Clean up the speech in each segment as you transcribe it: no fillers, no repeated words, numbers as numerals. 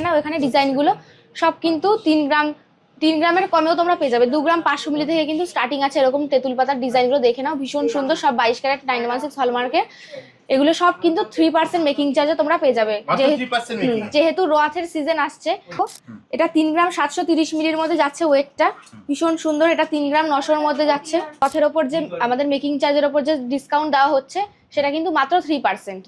নাও এখানে ডিজাইনগুলো সব কিন্তু 3 গ্রামের কমেও তোমরা পেয়ে যাবে। 2 গ্রাম 500 মিলি থেকে কিন্তু স্টার্টিং আছে। এরকম তেঁতুল পাতার ডিজাইনগুলো দেখে নাও, ভীষণ সুন্দর, সব 22 ক্যারেট 916 হলমার্কের। এগুলো সব কিন্তু 3% মেকিং চার্জে তোমরা পেয়ে যাবে, যেহেতু রথের সিজন আসছে। এটা 3 গ্রাম 730 মিলির মধ্যে যাচ্ছে ওয়েটটা, ভীষণ সুন্দর। এটা 3 গ্রাম 900-র মধ্যে যাচ্ছে। রথের ওপর যে আমাদের মেকিং চার্জের ওপর যে ডিসকাউন্ট দেওয়া হচ্ছে সেটা কিন্তু মাত্র 3%।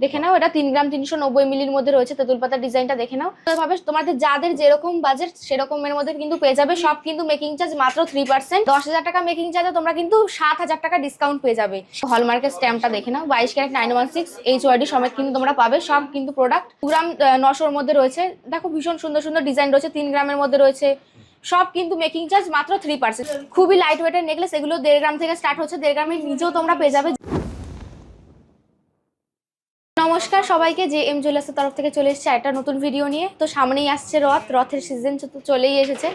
দেখে নাও, এটা 3 গ্রাম 390 মিলির মধ্যে রয়েছে। তেঁতুল পাতার ডিজাইনটা দেখে নাও। ভাবে তোমাদের যাদের যেরকম বাজেট সেরকমের মধ্যে কিন্তু পেয়ে যাবে। সব কিন্তু মেকিং চার্জ মাত্র 3%। 10,000 টাকা মেকিং চার্জে তোমরা কিন্তু 7,000 টাকা ডিসকাউন্ট পেয়ে যাবে। হলমার্কের স্ট্যাম্পটা দেখে নাও, 22 ক্যারেট 916 HYD সমেত কিন্তু তোমরা পাবে। সব কিন্তু প্রোডাক্ট 2 গ্রাম 900-র মধ্যে রয়েছে। দেখো ভীষণ সুন্দর সুন্দর ডিজাইন রয়েছে, 3 গ্রামের মধ্যে রয়েছে। সব কিন্তু মেকিং চার্জ মাত্র 3%। খুবই লাইট ওয়েটের নেকলেস, এগুলো 1.5 গ্রাম থেকে স্টার্ট হচ্ছে। 1.5 গ্রামের নিচেও তোমরা পেয়ে যাবে। নমস্কার সবাইকে, যে এম জুয়েলার্সের তরফ থেকে চলে এসেছে একটা নতুন ভিডিও নিয়ে। তো সামনেই আসছে রথের সিজন তো চলেই এসেছে।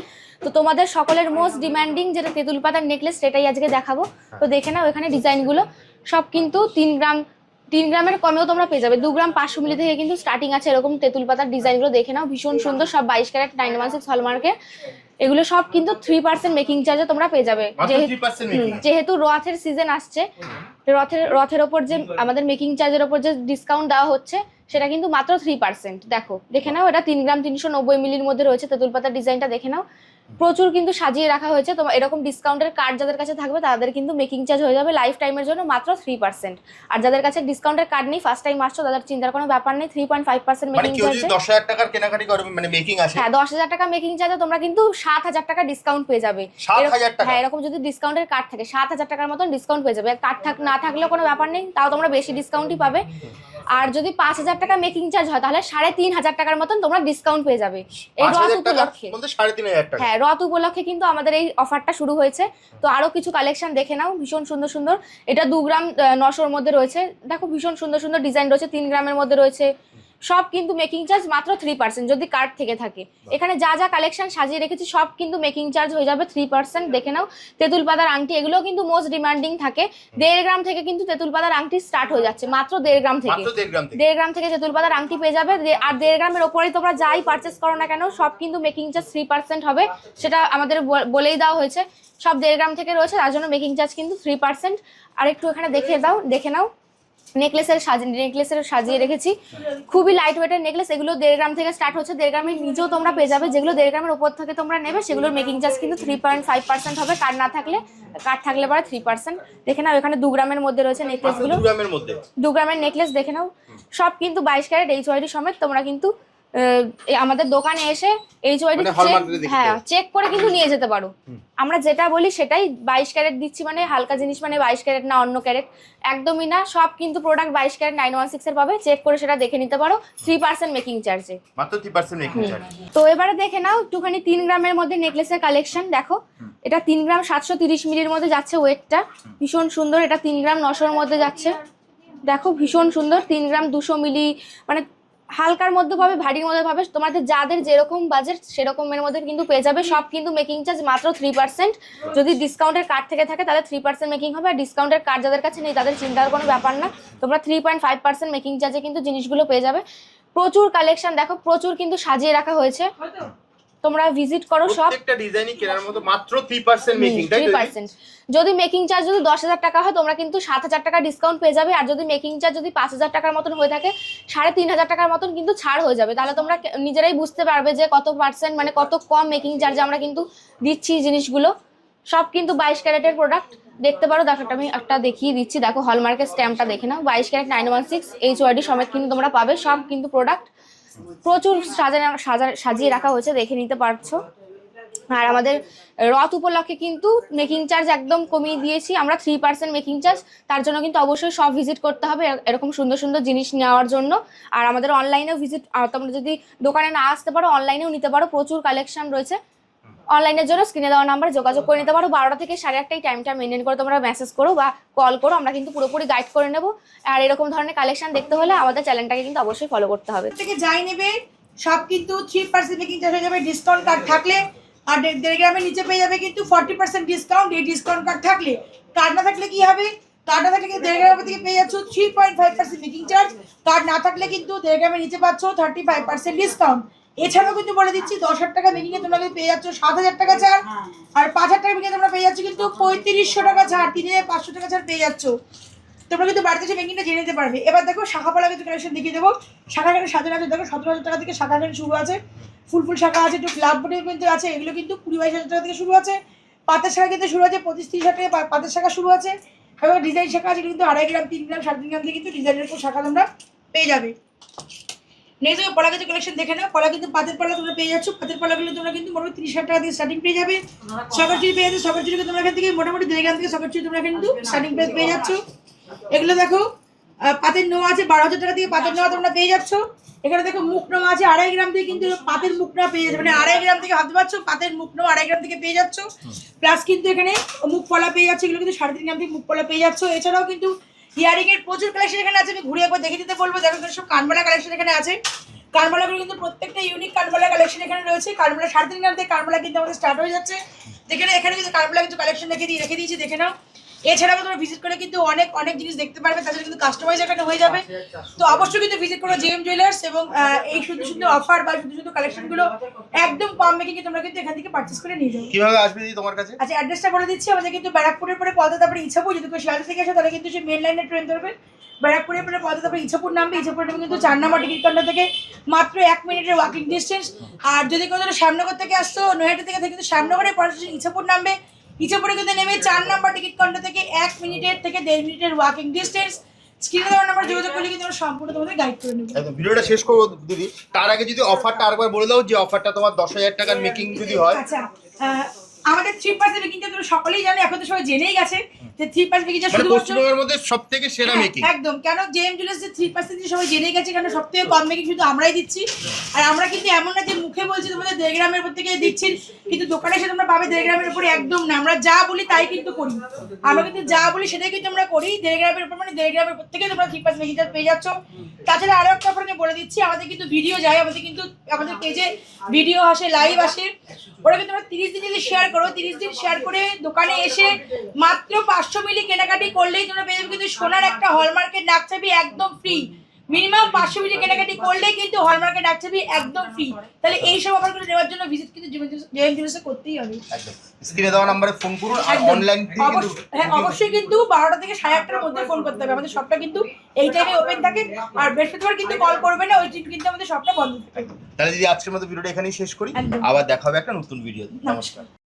তো তোমাদের সকলের মোস্ট ডিমান্ডিং যেটা তেঁতুল পাতার নেকলেস, সেটাই আজকে দেখাবো। তো দেখে নাও এখানে ডিজাইনগুলো সব কিন্তু 3 গ্রামের কমেও তোমরা পেয়ে যাবে। 2 গ্রাম 500 মিলি থেকে কিন্তু স্টার্টিং আছে। এরকম তেঁতুল পাতার ডিজাইনগুলো দেখে নাও, ভীষণ সুন্দর, সব 22 ক্যারেট 916 হলমার্কের। এগুলো সব কিন্তু 3% মেকিং চার্জে তোমরা পেয়ে যাবে, যেহেতু রথের সিজন আসছে। রথের ওপর যে আমাদের মেকিং চার্জের ওপর যে ডিসকাউন্ট দেওয়া হচ্ছে সেটা কিন্তু মাত্র 3%। দেখে নাও, এটা 3 গ্রাম 390 মিলির মধ্যে রয়েছে। তেঁতুল পাতার ডিজাইনটা দেখে নাও, প্রচুর কিন্তু সাজিয়ে রাখা হয়েছে। তোমার এরকম ডিসকাউন্টের কার্ড যাদের কাছে থাকবে তাদের কিন্তু মেকিং চার্জ হয়ে যাবে লাইফ টাইমের জন্য মাত্র 3%। আর যাদের কাছে ডিসকাউন্টের কার্ড নেই, ফার্স্ট টাইম আসছো, তাদের চিন্তার কোনো ব্যাপার নেই। 3.5% মেকিং চার্জ। 10,000 টাকার কেনাকাটি করবে মানে মেকিং আছে। হ্যাঁ, 10,000 টাকা মেকিং চার্জে তোমরা কিন্তু 7,000 টাকা ডিসকাউন্ট পেয়ে যাবে। 7,000 টাকা? হ্যাঁ, এরকম যদি ডিসকাউন্টের কার্ড থাকে 7,000 টাকার মতন ডিসকাউন্ট পেয়ে যাবে। কার্ড না থাকলেও কোনো ব্যাপার নেই, তাও তোমরা বেশি ডিসকাউন্টই পাবে। আর যদি 5,000 টাকা মেকিং চার্জ হয় তাহলে 3,500 টাকার মতন তোমরা ডিসকাউন্ট পেয়ে যাবে এই রথ উপলক্ষে। 3,500 টাকা? হ্যাঁ, রথ উপলক্ষে কিন্তু আমাদের এই অফারটা শুরু হয়েছে। তো আরো কিছু কালেকশন দেখে নাও, ভীষণ সুন্দর সুন্দর। এটা 2 গ্রাম 900-র মধ্যে রয়েছে। দেখো ভীষণ সুন্দর সুন্দর ডিজাইন রয়েছে, 3 গ্রামের মধ্যে রয়েছে। সব কিন্তু মেকিং চার্জ মাত্র 3% যদি কার্ড থেকে থাকে। এখানে যা যা কালেকশন সাজিয়ে রেখেছি সব কিন্তু মেকিং চার্জ হয়ে যাবে 3%। দেখে নাও, তেঁতুল পাতার আংটি, এগুলো কিন্তু মোস্ট ডিমান্ডিং থাকে। 1.5 গ্রাম থেকে কিন্তু তেঁতুল পাতার আংটি স্টার্ট হয়ে যাচ্ছে, মাত্র 1.5 গ্রাম থেকে। 1.5 গ্রাম থেকে তেঁতুল পাতার আংটি পেয়ে যাবে। আর 1.5 গ্রামের ওপরে তোমরা যাই পারচেস করো না কেন, সব কিন্তু মেকিং চার্জ 3% হবে। সেটা আমাদের বলেই দেওয়া হয়েছে। সব 1.5 গ্রাম থেকে রয়েছে, তার জন্য মেকিং চার্জ কিন্তু 3%। আর একটু এখানে দেখে নাও, নেকলেসের সাজিয়ে রেখেছি। খুবই লাইট ওয়েটের নেকলেস, এগুলো 1.5 গ্রাম থেকে স্টার্ট হচ্ছে। 1.5 গ্রামের নিচেও তোমরা পেয়ে যাবে। যেগুলো 1.5 গ্রামের উপর থেকে তোমরা নেবে সেগুলোর মেকিং চার্জ কিন্তু 3.5% হবে। কার্ড থাকলে পরে 3%। দেখে নাও এখানে 2 গ্রামের মধ্যে রয়েছে নেকলেসগুলো। 2 গ্রামের নেকলেস দেখে নাও, সব কিন্তু 22 ক্যারেট HYD সমেত। তোমরা কিন্তু আমাদের দোকানে এসে HYD চেক করে কিন্তু নিয়ে যেতে পারো। আমরা যেটা বলি সেটাই, 22 ক্যারেট দিচ্ছি মানে হালকা জিনিস মানে 22 ক্যারেট না অন্য ক্যারেট, একদমই না। সব কিন্তু প্রোডাক্ট 22 ক্যারেট 916 এর পাবে। চেক করে সেটা দেখে নিতে পারো 3% মেকিং চার্জে, মাত্র 3% মেকিং চার্জ। তো এবারে দেখে নাও একটুখানি 3 গ্রামের মধ্যে নেকলেসের কালেকশন। দেখো, এটা 3 গ্রাম 730 মিলির মধ্যে যাচ্ছে ওয়েটটা, ভীষণ সুন্দর। এটা 3 গ্রাম 900-র মধ্যে যাচ্ছে। দেখো ভীষণ সুন্দর, 3 গ্রাম 200 মিলি, মানে হালকার মধ্যে পাবে, ভারীর মধ্যে পাবে। তোমাদের যাদের যেরকম বাজেট সেরকমের মধ্যে কিন্তু পেয়ে যাবে। সব কিন্তু মেকিং চার্জ মাত্র 3%। যদি ডিসকাউন্টের কার্ড থেকে থাকে তাহলে 3% মেকিং হবে। আর ডিসকাউন্টের কার্ড যাদের কাছে নেই তাদের চিন্তার কোনো ব্যাপার না, তোমরা 3.5% মেকিং চার্জে কিন্তু জিনিসগুলো পেয়ে যাবে। প্রচুর কালেকশন দেখো, প্রচুর কিন্তু সাজিয়ে রাখা হয়েছে। তোমরা ভিজিট করো, সব প্রত্যেকটা ডিজাইনই কেনার মতো মাত্র 3% মেকিং, তাই তো? 3%। যদি মেকিং চার্জ যদি 10,000 টাকা হয় তোমরা কিন্তু 7,000 টাকা ডিসকাউন্ট পেয়ে যাবে। আর যদি মেকিং চার্জ যদি 5,000 টাকার মতন হয়ে থাকে 3,500 টাকার মতন কিন্তু ছাড় হয়ে যাবে। তাহলে তোমরা নিজেরাই বুঝতে পারবে যে কত পার্সেন্ট, মানে কত কম মেকিং চার্জে আমরা কিন্তু দিচ্ছি জিনিসগুলো। সব কিন্তু 22 ক্যারেটের প্রোডাক্ট দেখতে পারো। দেখো আমি একটা দেখিয়ে দিচ্ছি। দেখো হলমার্কের স্ট্যাম্পটা দেখে নাও, 22 ক্যারেট 916 HYD সমেত কিন্তু তোমরা পাবে। সব কিন্তু প্রোডাক্ট প্রচুর সাজিয়ে রাখা হয়েছে, দেখে নিতে পারছো। আর আমাদের রথ উপলক্ষে কিন্তু মেকিং চার্জ একদম কমিয়ে দিয়েছি আমরা, 3% মেকিং চার্জ। তার জন্য কিন্তু অবশ্যই সব ভিজিট করতে হবে এরকম সুন্দর সুন্দর জিনিস নেওয়ার জন্য। আর আমাদের অনলাইনেও ভিজিট, তোমরা যদি দোকানে না আসতে পারো অনলাইনেও নিতে পারো, প্রচুর কালেকশন রয়েছে। অনলাইনের জন্য স্ক্রিনে দেওয়া নাম্বারে যোগাযোগ করে নিতে পারো। 12টা থেকে 8:30 টাইমটা মেনটেন করে তোমরা মেসেজ করো বা কল করো, আমরা কিন্তু পুরোপুরি গাইড করে নেবো। আর এরকম ধরনের কালেকশন দেখতে হলে আমাদের চ্যানেলটাকে কিন্তু অবশ্যই ফলো করতে হবে। থেকে যাই নেবে সব কিন্তু 3% মেকিং চার্জ হয়ে যাবে ডিসকাউন্ট কার্ড থাকলে। আর 1.5 গ্রামের নিচে পেয়ে যাবে কিন্তু 40% ডিসকাউন্ট এই ডিসকাউন্ট কার্ড থাকলে। কার্ড না থাকলে কি হবে? কার্ড না থাকলে কিন্তু 1.5 গ্রামের থেকে পেয়ে যাচ্ছ 3.5% মেকিং চার্জ। কার্ড না থাকলে কিন্তু 1.5 গ্রামের নিচে পাচ্ছ 35% ডিসকাউন্ট। এছাড়াও কিন্তু বলে দিচ্ছি 10,000 টাকা মেকিং এ তোমরা কিন্তু পেয়ে যাচ্ছ 7,000 টাকা ছাড়, আর 5,000 টাকা মেকিং তোমরা পেয়ে যাচ্ছ কিন্তু 3500 টাকা ছাড়, 3,500 টাকা ছাড় পেয়ে যাচ্ছ। তোমরা কিন্তু বাড়িতে এসে মেকিংটা জেনে নিতে পারবে। এবার দেখো শাখাপালা কিন্তু কালেকশন দেখিয়ে দেবো। শাখাখানে সাজানো আছে, দেখো 17,000 টাকা থেকে শাখাখানে শুরু আছে, ফুল ফুল শাখা আছে, একটু ক্লাব বোর্ডের কিন্তু আছে, এগুলো কিন্তু 20-22,000 টাকা থেকে শুরু আছে। পাতের শাখা কিন্তু শুরু আছে 25-30,000 টাকা পাতের শাখা শুরু আছে, এবং ডিজাইন শাখা আছে কিন্তু 2.5 গ্রাম 3 গ্রাম 3.5 গ্রাম থেকে কিন্তু ডিজাইনের উপর শাখা তোমরা পেয়ে যাবে। নেক্সট পলা কিছু কালেকশন দেখে নাও। পলা কিন্তু পাতের পলা তোমরা পেয়ে যাচ্ছ, পাতের পলাগুলো তোমরা কিন্তু মোটামুটি 30,000 টাকা থেকে স্টার্টিং পেয়ে যাবে। সকেট চুড়ি পেয়ে যাচ্ছে, সকেট চুড়ি তোমরা এখান থেকে মোটামুটি 2 গ্রাম থেকে সকেট চুড়ি তোমরা কিন্তু স্টার্টিং প্রাইস পেয়ে যাচ্ছ। এগুলো দেখো পাতের নোয়া আছে 12,000 টাকা থেকে পাতের নোয়া তোমরা পেয়ে যাচ্ছ। এখানে দেখো মুখ নোয়া আছে 2.5 গ্রাম থেকে কিন্তু পাতের মুখ নোয়া পেয়ে যাচ্ছে, মানে 2.5 গ্রাম থেকে ভাবতে পারছো পাতের মুখ নোয়া 2.5 গ্রাম থেকে পেয়ে যাচ্ছ। প্লাস কিন্তু এখানে মুখ পলা পেয়ে যাচ্ছে, এগুলো কিন্তু 3.5 গ্রাম থেকে মুখ পলা পেয়ে যাচ্ছ। এছাড়াও কিন্তু ইয়ারিং এর প্রচুর কালেকশন এখানে আছে, আমি ঘুরে একবার দেখে দিতে বলবো। দেখো সব কানবালা কালেকশন এখানে আছে। কানবালাগুলো কিন্তু প্রত্যেকটা ইউনিক কানবালা কালেকশন এখানে রয়েছে। কানবালা 3.5 গ্রাম থেকে কানবালা কিন্তু আমাদের স্টার্ট হয়ে যাচ্ছে। দেখে নাও এখানে কিন্তু কানবালা কিছু কালেকশন রেখে দিয়েছি, দেখে নাও। এছাড়াও তোমরা ভিজিট করে কিন্তু অনেক জিনিস দেখতে পারবে, তাছাড়া কিন্তু কাস্টমাইজ এখানে হয়ে যাবে। তো অবশ্যই কিন্তু ভিজিট করো জেএম জুয়েলার্স, এবং এই সুন্দর সুন্দর অফার বা সুন্দর সুন্দর কালেকশনগুলো একদম কম মেকিংয়ে তোমরা কিন্তু এখান থেকে পারচেজ করে নিয়ে যাও। কিভাবে আসবে দিদি তোমার কাছে? আচ্ছা, অ্যাড্রেসটা বলে দিচ্ছি। আমাদের কিন্তু ব্যারাকপুরের পরে পদ্মা, তারপরে ইছাপুর। যদি কেউ শিয়ালদা থেকে আসে তাহলে কিন্তু সে মেন লাইনে ট্রেন ধরবে, ব্যারাকপুরের পরে পদ্মা, তারপরে ইছাপুর নামবে। ইছাপুর নামে কিন্তু 4 নম্বর টিকিট কাউন্টার থেকে মাত্র 1 মিনিটের ওয়াকিং ডিস্টেন্স। আর যদি কেউ শ্যামনগর থেকে আসছো, নৈহাটি থেকে কিন্তু শ্যামনগরে পরে ইছাপুর নামবে। ইছাপুরে কিন্তু নেমে 4 নম্বর টিকিট কাউন্টার থেকে 1 মিনিটের থেকে 1.5 মিনিটের ওয়াকিং ডিস্টেন্স। স্ক্রিনে দেওয়া নাম্বার যোগাযোগ করলে কিন্তু আমরা সম্পূর্ণ তোমাদের গাইড করে নেব। একদম ভিডিওটা শেষ করবো দিদি, তার আগে যদি অফারটা আরেকবার বলে দাও, যে অফারটা তোমার 10,000 টাকার মেকিং যদি হয়। আচ্ছা, আমাদের 3% মেকিংটা তোমরা সকলেই জানো, এখন তো সবাই জেনেই গেছে যে 3% মেকিংটা মানে শুধুমাত্র পশ্চিমবঙ্গের মধ্যে সবথেকে সেরা মেকিং। একদম, কেন জেএম জুয়েলার্স 3% সবাই জেনেই গেছে, কারণ সবথেকে কম মেকিং শুধু আমরাই দিচ্ছি। আর আমরা কিন্তু এমন না যে মুখে বলছি তোমাদের 1.5 গ্রামের উপর থেকে দিচ্ছি, কিন্তু দোকানে এসে তোমরা পাবে 1.5 গ্রামের উপরে, একদম না। আমরা যা বলি তাই কিন্তু করি, আমরা কিন্তু যা বলি সেটাই কিন্তু আমরা করি। 1.5 গ্রামের উপর মানে 1.5 গ্রামের উপর থেকে তোমরা 3% মেকিংটা পেয়ে যাচ্ছ। তাছাড়া আরো একটা আপনাকে বলে দিচ্ছি, আমাদের কিন্তু ভিডিও যায়, আমাদের পেজে ভিডিও আসে, লাইভ আসে। ওরা কিন্তু তোমরা 30 দিন যদি শেয়ার করো, 30 দিন শেয়ার করে দোকানে এসে মাত্র 500 মিলি কেনাকাটি করলেই তোমরা পেয়ে যাবে কিন্তু সোনার একটা হলমার্কের নাকছাবি একদম ফ্রি। মিনিমাম 500 মিলি কেনাকাটি করলেই কিন্তু হলমার্কের নাকছাবি একদম ফ্রি। তাহলে এই সব অফারগুলো নেওয়ার জন্য ভিজিট কিন্তু জেএম জুয়েলার্সে করতেই হবে। একদম স্ক্রিনে দেওয়া নম্বরে ফোন করুন, আর অনলাইন হ্যাঁ অবশ্যই কিন্তু 12টা থেকে 8:30টার মধ্যে ফোন করতে হবে। আমাদের শপটা কিন্তু এই টাইমে ওপেন থাকে, আর বৃহস্পতিবার কিন্তু কল করবে না, ওই দিন কিন্তু আমাদের শপটা বন্ধ থাকে। তাহলে দিদি আজকের মতো ভিডিওটা এখানেই শেষ করি, একদম। আবার দেখা হবে একটা নতুন ভিডিও। নমস্কার।